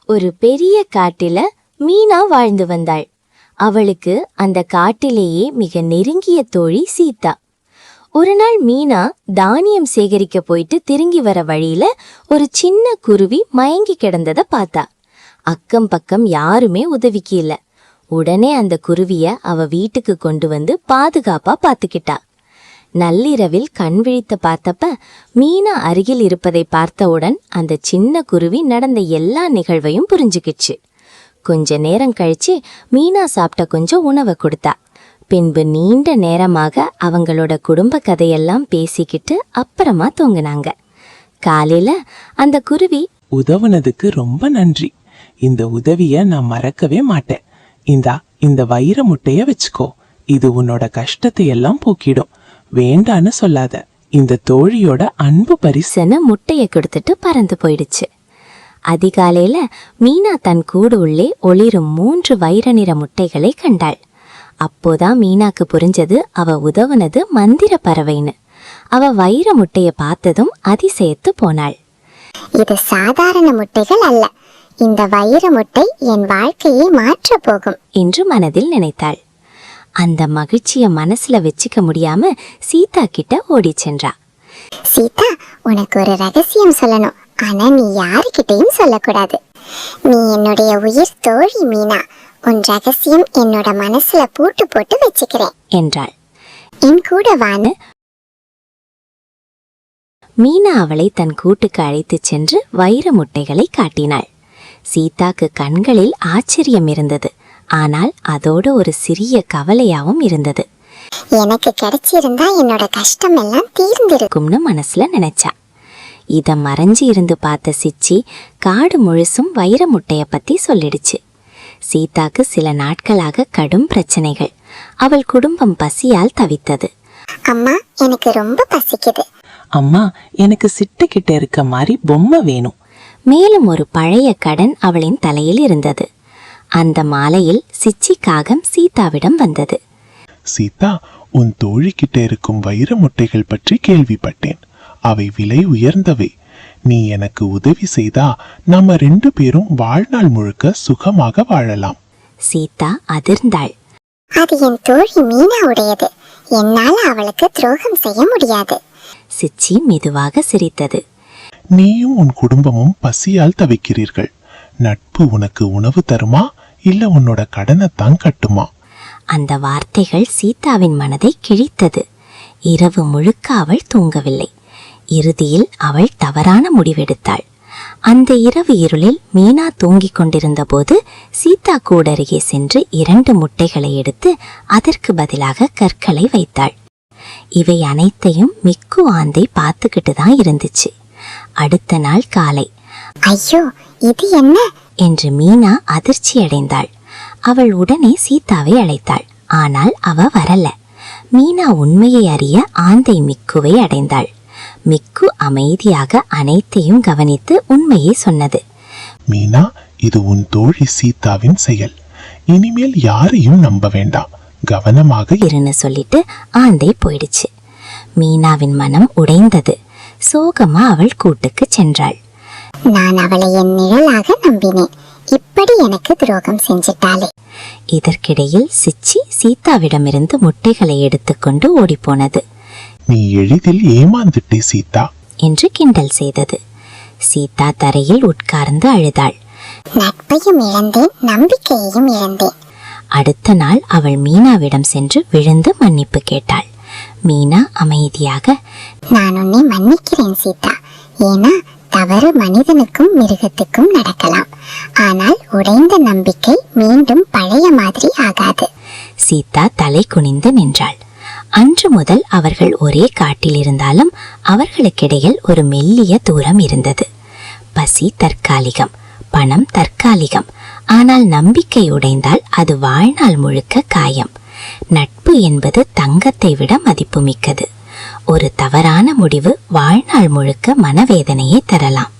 ஒரு பெரிய காட்டில மீனா வாழ்ந்து வந்தாள். அவளுக்கு அந்த காட்டிலேயே மிக நெருங்கிய தோழி சீதா. ஒரு நாள் மீனா தானியம் சேகரிக்க போயிட்டு திரும்பி வர வழியில ஒரு சின்ன குருவி மயங்கி கிடந்தத பார்த்தா. அக்கம் பக்கம் யாருமே உதவிக்கு இல்ல. உடனே அந்த குருவிய அவ வீட்டுக்கு கொண்டு வந்து பாதுகாப்பா பாத்துக்கிட்டா. நள்ளிரவில் கண் விழித்து பார்த்தப்ப மீனா அருகில் இருப்பதை பார்த்தவுடன் அந்த சின்ன குருவி நடந்த எல்லா நிகழ்வையும் புரிஞ்சுக்கிச்சு. கொஞ்ச நேரம் கழிச்சு மீனா சாப்பிட்ட கொஞ்சம் உணவை கொடுத்தா. பின்பு நீண்ட நேரமாக அவங்களோட குடும்ப கதையெல்லாம் பேசிக்கிட்டு அப்புறமா தூங்குனாங்க. காலையில அந்த குருவி, உதவுனதுக்கு ரொம்ப நன்றி. இந்த உதவிய நான் மறக்கவே மாட்டேன். இந்த வைர முட்டைய வச்சுக்கோ. இது உன்னோட கஷ்டத்தை எல்லாம் போக்கிடும். வேண்டான்னு சொல்லாத. இந்த தோழியோட அன்பு பரிசுன்னு முட்டைய கொடுத்துட்டு பறந்து போயிடுச்சு. அதிகாலையில மீனா தன் கூடு உள்ளே ஒளிரும் 3 வைர நிற முட்டைகளை கண்டாள். அப்போதான் மீனாக்கு புரிஞ்சது அவ உதவுனது மந்திர பறவைன்னு. அவ வைர முட்டைய பார்த்ததும் அதிசயத்து போனாள். இது சாதாரண முட்டைகள் அல்ல. இந்த வைர முட்டை என் வாழ்க்கையை மாற்ற போகும் என்று மனதில் நினைத்தாள். அந்த மகிழ்ச்சிய மனசுல வச்சுக்க முடியாம சீதா கிட்ட ஓடி சென்றா. சீதா, உனக்கு ஒரு ரகசியம் சொல்லணும். ஆனா நீ யாருக்கிட்டையும் சொல்லக்கூடாது. நீ என்னுடைய உயிர் தோழி மீனா. உன் ரகசியம் என்னோட மனசுல பூட்டு போட்டு வச்சுக்கிறேன் என்றாள். என் கூட வான்னு மீனா அவளை தன் கூட்டுக்கு அழைத்து சென்று வைர முட்டைகளை காட்டினாள். சீதாக்கு கண்களில் ஆச்சரியம் இருந்தது. ஆனால் அதோடு ஒரு சிறிய கவலையாவும் இருந்தது. எனக்கு கிடைச்சிருந்தா என்னோட கஷ்டம் எல்லாம் தீர்ந்திருக்கும்னு மனசுல நினைச்சா. இத மறைஞ்சு இருந்து பார்த்த சிச்சி காடு முழுசும் வைர முட்டைய பத்தி சொல்லிடுச்சு. சீதாக்கு சில நாட்களாக கடும் பிரச்சனைகள். அவள் குடும்பம் பசியால் தவித்தது. அம்மா, எனக்கு ரொம்ப பசிக்குது. அம்மா, எனக்கு சிட்டு கிட்ட இருக்க மாதிரி பொம்மை வேணும். மேலும் ஒரு பழைய கடன் அவளின் தலையில் இருந்தது. அந்த மாலையில் சிச்சி காகம் சீதாவிடம் வந்தது. சீதா, உன் தோழி கிட்ட இருக்கும் வைர முட்டைகள் பற்றி கேள்விப்பட்டேன். அவை விலை உயர்ந்தவை. நீ எனக்கு உதவி செய்தா நாம 2 பேரும் வாழ்நாள் முழுக்க சுகமாக வாழலாம். சீதா அதிர்ந்தாள். அது என் தோழி மீனா உடையது. என்னால அவளுக்கு துரோகம் செய்ய முடியாது. சிச்சி மெதுவாக சிரித்தது. நீயும் உன் குடும்பமும் பசியால் தவிக்கிறீர்கள். நட்பு உனக்கு உணவு தருமா, இல்ல உன்னோட கடனைத்தான் கட்டுமா? அந்த வார்த்தைகள் சீதாவின் மனதை கிழித்தது. இரவு முழுக்க அவள் தூங்கவில்லை. இறுதியில் அவள் தவறான முடிவெடுத்தாள். அந்த இரவு இருளில் மீனா தூங்கிக் கொண்டிருந்த போது சீதா கூடருகே சென்று 2 முட்டைகளை எடுத்து அதற்கு பதிலாக கற்களை வைத்தாள். இவை அனைத்தையும் மிக்கு ஆந்தை பார்த்துக்கிட்டு தான் இருந்துச்சு. அடுத்த நாள் காலை, ஐயோ, இது என்ன என்று மீனா அதிர்ச்சி அடைந்தாள். அவள் உடனே சீதாவை அழைத்தாள். ஆனால் அவ வரல. மீனா உண்மையை அறிய ஆந்தை மிக்குவை அடைந்தாள். மிக்கு அமைதியாக அனைத்தையும் கவனித்து உண்மையை சொன்னது. மீனா, இது உன் தோழி சீதாவின் செயல். இனிமேல் யாரையும் நம்ப வேண்டாம். கவனமாக இருன்னு சொல்லிட்டு ஆந்தை போயிடுச்சு. மீனாவின் மனம் உடைந்தது. சோகமா அவள் கூட்டுக்கு சென்றாள். நான் அவளை என் நிழலாக நம்பினேன். இப்படி எனக்கு துரோகம் செஞ்சிட்டாளே. இதற்கிடையில் சிச்சி சீதாவிடமிருந்து முட்டைகளை எடுத்துக்கொண்டு ஓடிப்போனது. நீ எளிதில் ஏமாந்துட்டே சீதா என்று கிண்டல் செய்தது. சீதா தரையில் உட்கார்ந்து அழுதாள். நட்பையும் இழந்தேன், நம்பிக்கையையும் இழந்தேன். அடுத்த நாள் அவள் மீனாவிடம் சென்று விழுந்து மன்னிப்பு கேட்டாள். மீனா அமைதியாக, நான் உன்னை மன்னிக்கிறேன் சீதா. ஏன்னா தவறு மனிதனுக்கும் மிருகத்துக்கும் நடக்கலாம். ஆனால் உடைந்த நம்பிக்கை மீண்டும் பழைய மாதிரி ஆகாது. சீதா தலை குனிந்து நின்றாள். அன்று முதல் அவர்கள் ஒரே காட்டில் இருந்தாலும் அவர்களுக்கிடையில் ஒரு மெல்லிய தூரம் இருந்தது. பசி தற்காலிகம், பணம் தற்காலிகம். ஆனால் நம்பிக்கை உடைந்தால் அது வாழ்நாள் முழுக்க காயம். நட்பு என்பது தங்கத்தை விட மதிப்புமிக்கது. ஒரு தவறான முடிவு வாழ்நாள் முழுக்க மனவேதனையை தரலாம்.